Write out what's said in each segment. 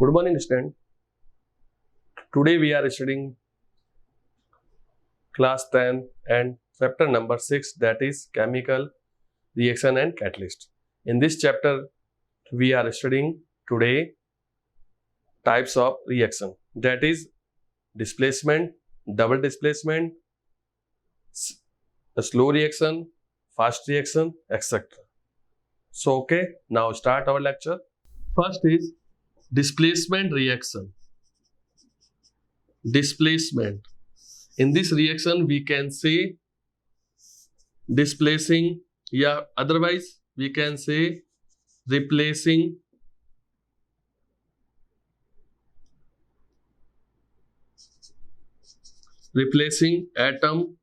Good morning, student. Today we are studying class 10 and chapter number 6, that is chemical reaction and catalyst. In this chapter we are studying today types of reaction, that is displacement, double displacement, slow reaction, fast reaction, etc. So okay, now start our lecture. First is displacement reaction. Displacement. In this reaction we can say displacing, yeah, otherwise we can say replacing atom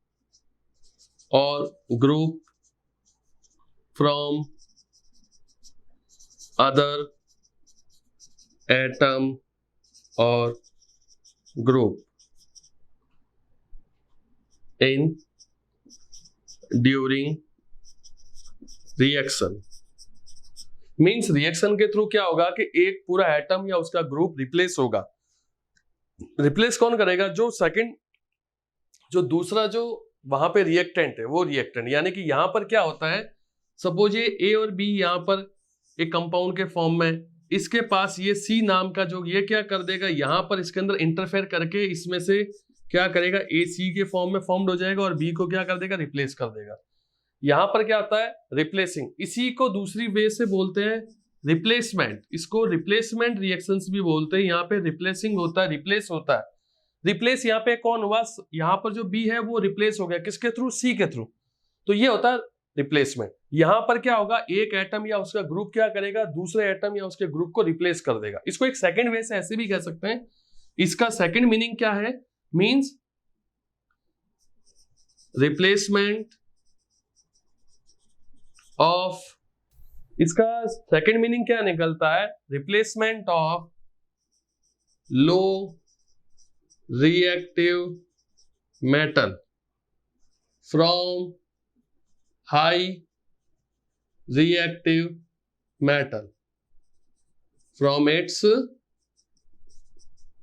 or group from other atom or group in during reaction. Means reaction के through क्या होगा कि एक पूरा atom या उसका group replace होगा. Replace कौन करेगा? जो सेकंड, जो दूसरा जो वहां पे रिएक्टेंट है वो रिएक्टेंट. यानी कि यहां पर क्या होता है, सपोज ये ए और बी यहां पर एक कंपाउंड के फॉर्म में, इसके पास ये सी नाम का जो ये क्या कर देगा, यहां पर इसके अंदर इंटरफेयर करके इसमें से क्या करेगा, ए सी के फॉर्म में फॉर्म्ड हो जाएगा और बी को क्या कर देगा, रिप्लेस कर देगा. यहां पर क्या आता है, रिप्लेसिंग. इसी को दूसरी वे से बोलते हैं रिप्लेसमेंट. इसको रिप्लेसमेंट रिएक्शंस भी बोलते हैं. यहाँ पे रिप्लेसिंग होता है, रिप्लेस होता है. रिप्लेस यहाँ पे कौन हुआ, यहाँ पर जो बी है वो रिप्लेस हो गया किसके थ्रू, सी के थ्रू. तो ये होता है रिप्लेसमेंट. यहां पर क्या होगा, एक एटम या उसका ग्रुप क्या करेगा, दूसरे एटम या उसके ग्रुप को रिप्लेस कर देगा. इसको एक सेकंड वे से ऐसे भी कह सकते हैं. इसका सेकंड मीनिंग क्या है, मींस रिप्लेसमेंट ऑफ, इसका सेकंड मीनिंग क्या निकलता है, replacement of low reactive metal from high reactive metal from its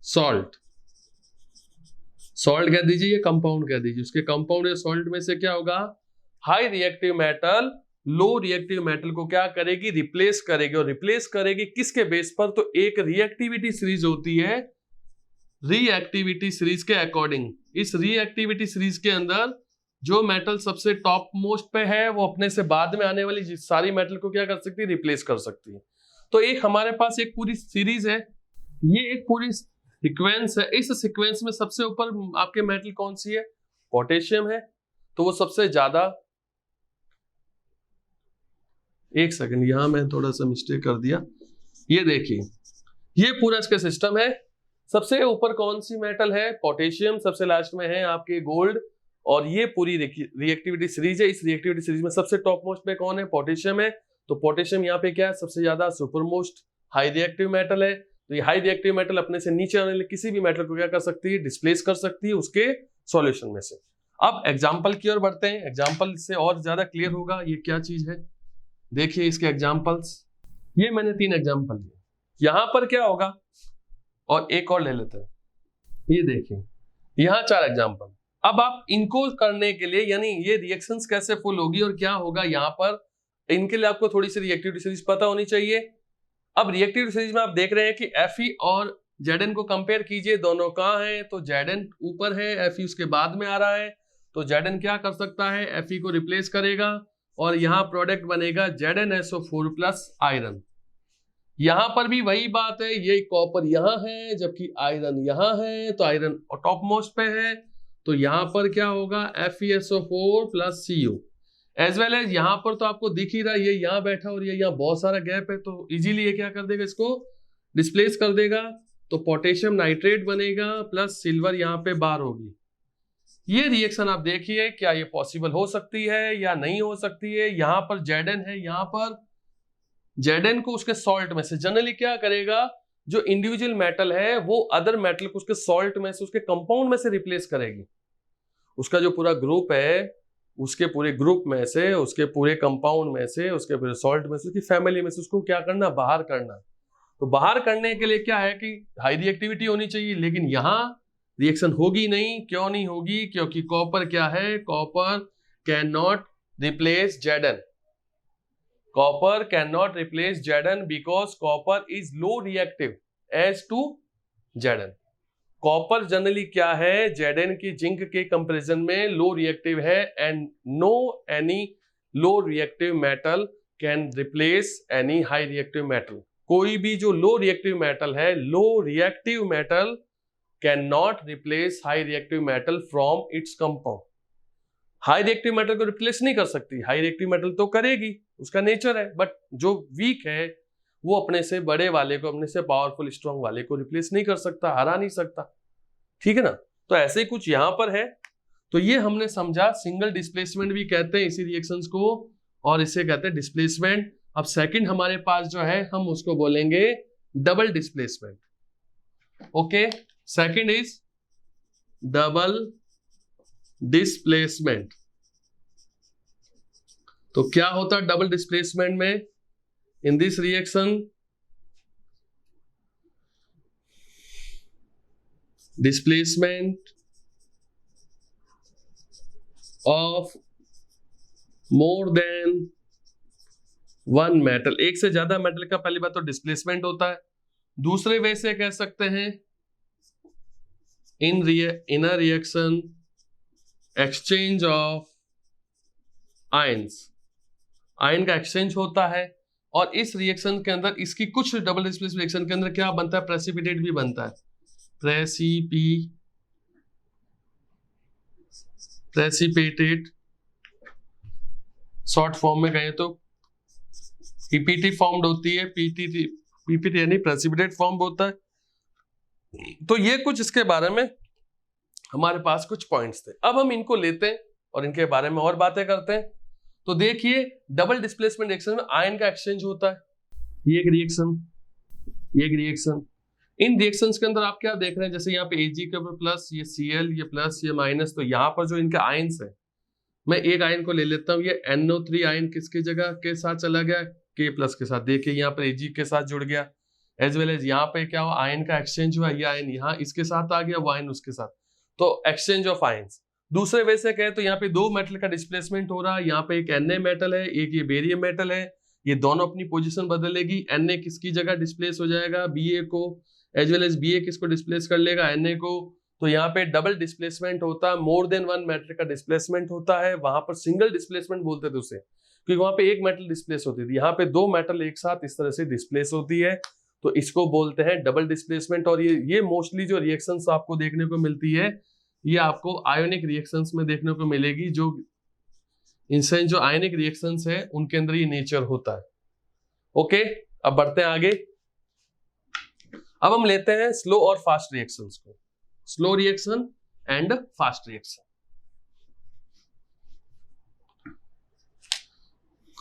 salt. Salt कह दीजिए, कंपाउंड कह दीजिए. उसके कंपाउंड या सॉल्ट में से क्या होगा, हाई रिएक्टिव मेटल लो रिएक्टिव मेटल को क्या करेगी, रिप्लेस करेगी. और रिप्लेस करेगी किसके बेस पर, तो एक रिएक्टिविटी सीरीज होती है, रिएक्टिविटी सीरीज के अकॉर्डिंग. इस रिएक्टिविटी सीरीज के अंदर जो मेटल सबसे टॉप मोस्ट पे है वो अपने से बाद में आने वाली सारी मेटल को क्या कर सकती है, रिप्लेस कर सकती है. तो एक हमारे पास एक पूरी सीरीज है, ये एक पूरी सीक्वेंस है. इस सीक्वेंस में सबसे ऊपर आपके मेटल कौन सी है, पोटेशियम है. तो वो सबसे ज्यादा, एक सेकंड यहां मैं थोड़ा सा मिस्टेक कर दिया. ये देखिए, ये पूरा इसका सिस्टम है. सबसे ऊपर कौन सी मेटल है, पोटेशियम. सबसे लास्ट में है आपके गोल्ड. और ये पूरी रिएक्टिविटी सीरीज है. इस रिएक्टिविटी सीरीज में सबसे टॉप मोस्ट पे कौन है, पोटेशियम है. तो पोटेशियम यहाँ पे क्या है, सबसे ज्यादा super most high reactive metal है. तो ये हाई रिएक्टिव मेटल अपने से नीचे आने वाले किसी भी मेटल को क्या कर सकती है, डिस्प्लेस कर सकती है उसके सॉल्यूशन में से. अब एग्जाम्पल की ओर बढ़ते हैं. एग्जाम्पल से और ज्यादा क्लियर होगा ये क्या चीज है. देखिए इसके एग्जाम्पल्स, ये मैंने 3 एग्जाम्पल दिए. यहां पर क्या होगा, और एक और ले लेते हैं. ये देखिए यहाँ 4 एग्जाम्पल. अब आप इनको करने के लिए, यानी ये रिएक्शंस कैसे फुल होगी और क्या होगा यहाँ पर, इनके लिए आपको थोड़ी सी रिएक्टिविटी सीरीज पता होनी चाहिए. अब रिएक्टिविटी सीरीज में आप देख रहे हैं कि Fe और Zn को कंपेयर कीजिए. दोनों कहाँ हैं, तो Zn ऊपर है, Fe उसके बाद में आ रहा है. तो Zn क्या कर सकता है, Fe को रिप्लेस करेगा और यहाँ प्रोडक्ट बनेगा ZnSO4 प्लस आयरन. यहां पर भी वही बात है, ये कॉपर यहाँ है जबकि आयरन यहाँ है. तो आयरन टॉप मोस्ट पे है, तो यहां पर क्या होगा, FeSO4 plus CO. As well as यहां पर तो आपको दिख ही रहा है, ये यहां बैठा और ये यहाँ बहुत सारा गैप है. तो इजीली ये क्या कर देगा, इसको डिस्प्लेस कर देगा. तो पोटेशियम नाइट्रेट बनेगा प्लस सिल्वर यहाँ पे बार होगी. ये रिएक्शन आप देखिए, क्या ये पॉसिबल हो सकती है या नहीं हो सकती है. यहां पर Zn है, यहां पर Zn को उसके सॉल्ट में से जनरली क्या करेगा, जो इंडिविजुअल मेटल है वो अदर मेटल को उसके सॉल्ट में से, उसके कंपाउंड में से रिप्लेस करेगी. उसका जो पूरा ग्रुप है, उसके पूरे ग्रुप में से, उसके पूरे कंपाउंड में से, उसके पूरे सॉल्ट में से, उसकी फैमिली में से उसको क्या करना, बाहर करना. तो बाहर करने के लिए क्या है कि हाई रिएक्टिविटी होनी चाहिए, लेकिन यहां रिएक्शन होगी नहीं। क्यों नहीं होगी? क्योंकि कॉपर क्या है, copper can not replace Zn, copper can not replace Zn because copper is low reactive as to Zn। Copper generally क्या है, Zn की जिंक के कंपैरिजन में लो रिएक्टिव है, and no any low reactive metal can replace any high reactive metal. कोई भी जो low reactive metal है, low reactive metal can not replace high reactive metal from its compound. High reactive metal को replace नहीं कर सकती, high reactive metal तो करेगी, उसका नेचर है, बट जो वीक है वो अपने से बड़े वाले को, अपने से पावरफुल स्ट्रॉन्ग वाले को रिप्लेस नहीं कर सकता, हरा नहीं सकता। ठीक है ना? तो ऐसे ही कुछ यहां पर है। तो ये हमने समझा, सिंगल डिस्प्लेसमेंट भी कहते हैं इसी रिएक्शंस को, और इसे कहते हैं डिस्प्लेसमेंट। अब सेकंड हमारे पास जो है, हम उसको बोलेंगे double displacement. Okay, second is double displacement. तो क्या होता है डबल डिस्प्लेसमेंट में? In this reaction displacement of more than one metal, एक से ज्यादा मेटल का पहली बात तो डिस्प्लेसमेंट होता है। दूसरे वे से कह सकते हैं in a reaction exchange of ions, ion का एक्सचेंज होता है, और इस रिएक्शन के अंदर इसकी कुछ डबल डिस्प्लेसमेंट रिएक्शन के अंदर क्या बनता है, प्रेसिपिटेट भी बनता है। प्रेसिपिटेट शॉर्ट फॉर्म में कहें तो पीपीटी फॉर्म्ड होती है, पीपीटी यानी प्रेसिपिटेट फॉर्म होता है। तो ये कुछ इसके बारे में हमारे पास कुछ पॉइंट्स थे। अब हम इनको लेते हैं और इनके बारे में और बातें करते हैं। तो देखिए, डबल डिस्प्लेसमेंट रिएक्शन में आयन का एक्सचेंज होता है। ये एक रिएक्शन, ये एक रिएक्शन। इन रिएक्शंस के अंदर आप क्या देख रहे हैं, जैसे यहाँ पे Ag के ऊपर प्लस, ये Cl, ये प्लस, ये माइनस। तो यहाँ पर जो इनके आयन्स है, मैं एक आयन को ले लेता हूँ, ये NO3 आयन किसकी जगह के साथ चला गया, K प्लस के साथ। देखिए यहाँ पर Ag के साथ जुड़ गया, एज वेल एज यहाँ पे क्या हुआ, आयन का एक्सचेंज हुआ। ये आयन यहाँ इसके साथ आ गया, वो आयन उसके साथ, तो एक्सचेंज ऑफ आयन्स। दूसरे वे से कहे तो यहाँ पे दो मेटल का डिस्प्लेसमेंट हो रहा है। यहाँ पे एक Na मेटल है, एक ये बेरियम मेटल है, ये दोनों अपनी पोजीशन बदलेगी। Na किसकी जगह डिस्प्लेस हो जाएगा, Ba को, एज वेल एज Ba किसको डिस्प्लेस कर लेगा, Na को। तो यहाँ पे डबल डिस्प्लेसमेंट होता है, मोर देन वन मेटल का डिस्प्लेसमेंट होता है। वहां पर सिंगल डिस्प्लेसमेंट बोलते थे उसे, क्योंकि वहां पे एक मेटल डिस्प्लेस होती थी। यहाँ पे दो मेटल एक साथ इस तरह से डिस्प्लेस होती है, तो इसको बोलते हैं डबल डिस्प्लेसमेंट। और ये मोस्टली जो रिएक्शंस आपको देखने को मिलती है, ये आपको आयोनिक रिएक्शंस में देखने को मिलेगी। जो इनसे जो आयोनिक रिएक्शंस है उनके अंदर ये नेचर होता है। ओके, अब बढ़ते हैं आगे। अब हम लेते हैं स्लो और फास्ट रिएक्शंस को, slow reaction and fast reaction.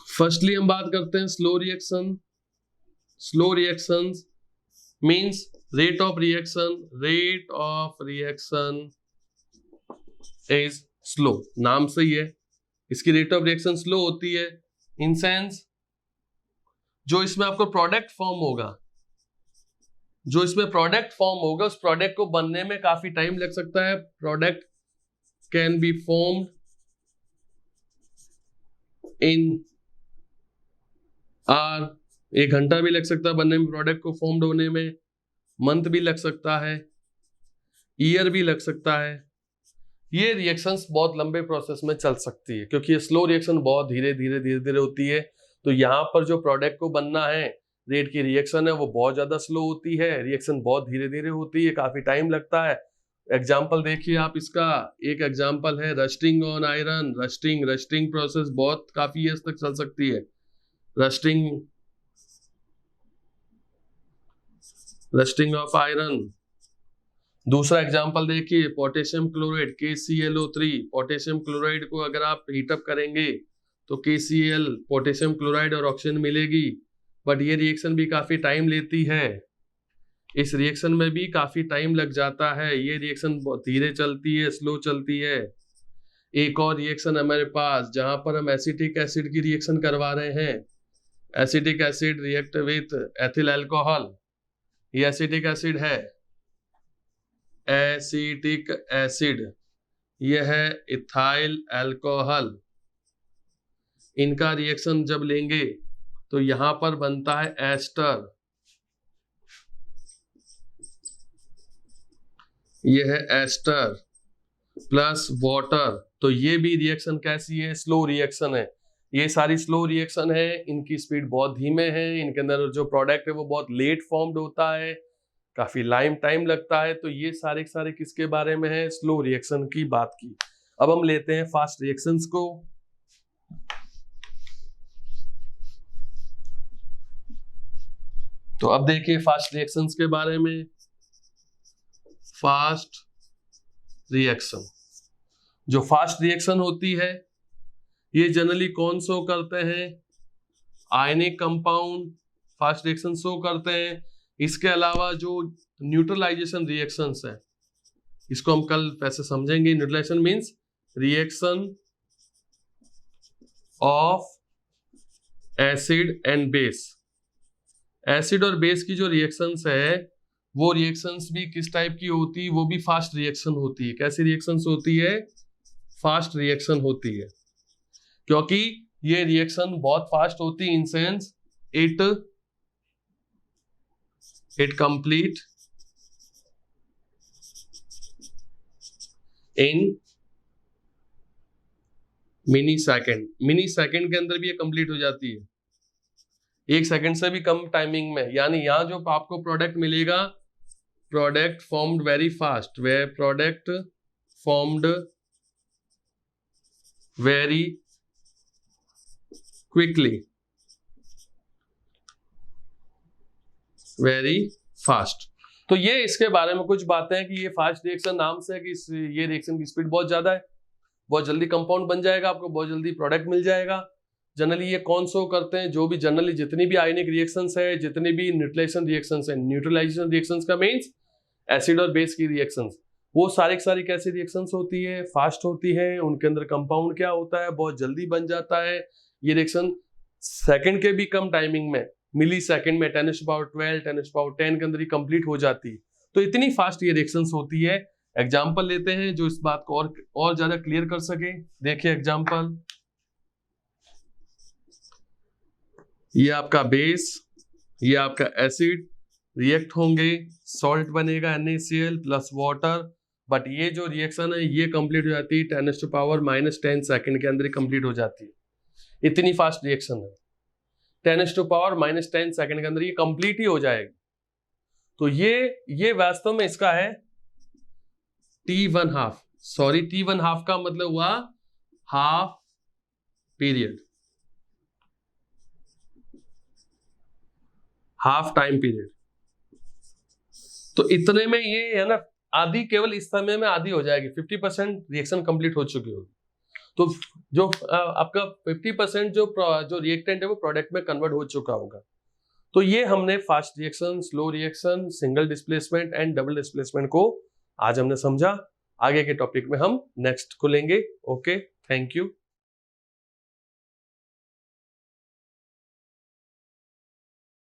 Firstly हम बात करते हैं slow reaction. Slow reactions means rate of reaction is slow. नाम से ही है, इसकी रेट ऑफ रिएक्शन स्लो होती है। इन सेंस जो इसमें आपको प्रोडक्ट फॉर्म होगा, जो इसमें प्रोडक्ट फॉर्म होगा, उस प्रोडक्ट को बनने में काफी टाइम लग सकता है। Product can be formed in hour, 1 घंटा भी लग सकता है बनने में, प्रोडक्ट को फॉर्म्ड होने में मंथ भी लग सकता है, ईयर भी लग सकता है। ये रिएक्शंस बहुत लंबे प्रोसेस में चल सकती है, क्योंकि ये स्लो रिएक्शन बहुत धीरे धीरे होती है। तो यहाँ पर जो प्रोडक्ट को बनना है, रेट की रिएक्शन है, वो बहुत ज्यादा स्लो होती है। रिएक्शन बहुत धीरे धीरे होती है, काफी टाइम लगता है। एग्जाम्पल देखिए आप इसका, एक एग्जाम्पल है rusting on iron. Rusting process बहुत काफी ईयर्स तक चल सकती है। Rusting of iron. दूसरा एग्जाम्पल देखिए, potassium chloride KClO3। Potassium chloride को अगर आप हीटअप करेंगे तो KCl, पोटेशियम क्लोराइड और ऑक्सीजन मिलेगी, बट ये रिएक्शन भी काफी टाइम लेती है। इस रिएक्शन में भी काफी टाइम लग जाता है। ये रिएक्शन बहुत धीरे चलती है, स्लो चलती है। एक और रिएक्शन हमारे पास, जहां पर हम एसिटिक एसिड की रिएक्शन करवा रहे हैं। Acetic acid react with ethyl alcohol, ये एसिटिक एसिड है, एसिटिक एसिड, ये है इथाइल अल्कोहल। इनका रिएक्शन जब लेंगे तो यहां पर बनता है एस्टर, ये है एस्टर प्लस वाटर। तो ये भी रिएक्शन कैसी है, स्लो रिएक्शन है। ये सारी स्लो रिएक्शन है, इनकी स्पीड बहुत धीमे है, इनके अंदर जो प्रोडक्ट है वो बहुत लेट फॉर्म्ड होता है, काफी टाइम लगता है। तो ये सारे सारे किसके बारे में है, स्लो रिएक्शन की बात की। अब हम लेते हैं फास्ट रिएक्शंस को। तो अब देखिए फास्ट रिएक्शंस के बारे में। फास्ट रिएक्शन, जो फास्ट रिएक्शन होती है ये जनरली कौन शो करते हैं, ionic compound fast reaction show करते हैं। इसके अलावा जो न्यूट्रलाइजेशन रिएक्शंस है, इसको हम कल वैसे समझेंगे। Neutralisation means reaction of acid and base. Acid और बेस की जो रिएक्शंस है वो रिएक्शंस भी किस टाइप की होती है, वो भी फास्ट रिएक्शन होती है। कैसी रिएक्शंस होती है, फास्ट रिएक्शन होती है, क्योंकि ये रिएक्शन बहुत फास्ट होती है in sense it complete in mini second. Mini second के अंदर भी ये कंप्लीट हो जाती है, 1 सेकेंड से भी कम टाइमिंग में। यानी यहां जो आपको प्रोडक्ट मिलेगा, प्रोडक्ट फॉर्म्ड वेरी फास्ट, वे product formed very quickly, very fast. तो ये इसके बारे में कुछ बातें हैं कि ये फास्ट रिएक्शन नाम से है कि ये रिएक्शन की स्पीड बहुत ज्यादा है, बहुत जल्दी कंपाउंड बन जाएगा, आपको बहुत जल्दी प्रोडक्ट मिल जाएगा। जनरली ये कौन शो करते हैं, जो भी जनरली जितनी भी आयनिक रिएक्शंस है, जितनी भी न्यूट्रलाइजेशन रिएक्शंस है, न्यूट्रलाइजेशन रिएक्शंस का मींस एसिड और बेस की रिएक्शंस, वो सारी सारी कैसी रिएक्शंस होती है, फास्ट होती है। उनके अंदर कंपाउंड क्या होता है, बहुत जल्दी बन जाता है। ये रिएक्शन सेकंड के भी कम टाइमिंग में, मिली सेकंड में 10⁻12 10⁻10 के अंदर ही कंप्लीट हो जाती है। तो इतनी फास्ट ये रिएक्शंस होती है। एग्जाम्पल लेते हैं जो इस बात को और ज्यादा क्लियर कर सके। देखिए एग्जाम्पल, ये आपका बेस, ये आपका एसिड, रिएक्ट होंगे, सॉल्ट बनेगा NaCl प्लस वाटर। बट ये जो रिएक्शन है ये कंप्लीट हो जाती है 10⁻−10 सेकंड के अंदर ही कंप्लीट हो जाती है। इतनी फास्ट रिएक्शन है, 10⁻−10 सेकंड के अंदर ये कंप्लीट ही हो जाएगी। तो ये वास्तव में इसका है T1/2। सॉरी, T1/2 का मतलब हुआ half period, half time period. तो इतने में ये है ना, आधी, केवल इस समय में आधी हो जाएगी, 50% रिएक्शन कंप्लीट हो चुकी होगी। तो जो आपका 50% जो रिएक्टेंट है वो प्रोडक्ट में कन्वर्ट हो चुका होगा। तो ये हमने fast reaction, slow reaction, single displacement and double displacement को आज हमने समझा। आगे के टॉपिक में हम नेक्स्ट को लेंगे। Okay, thank you.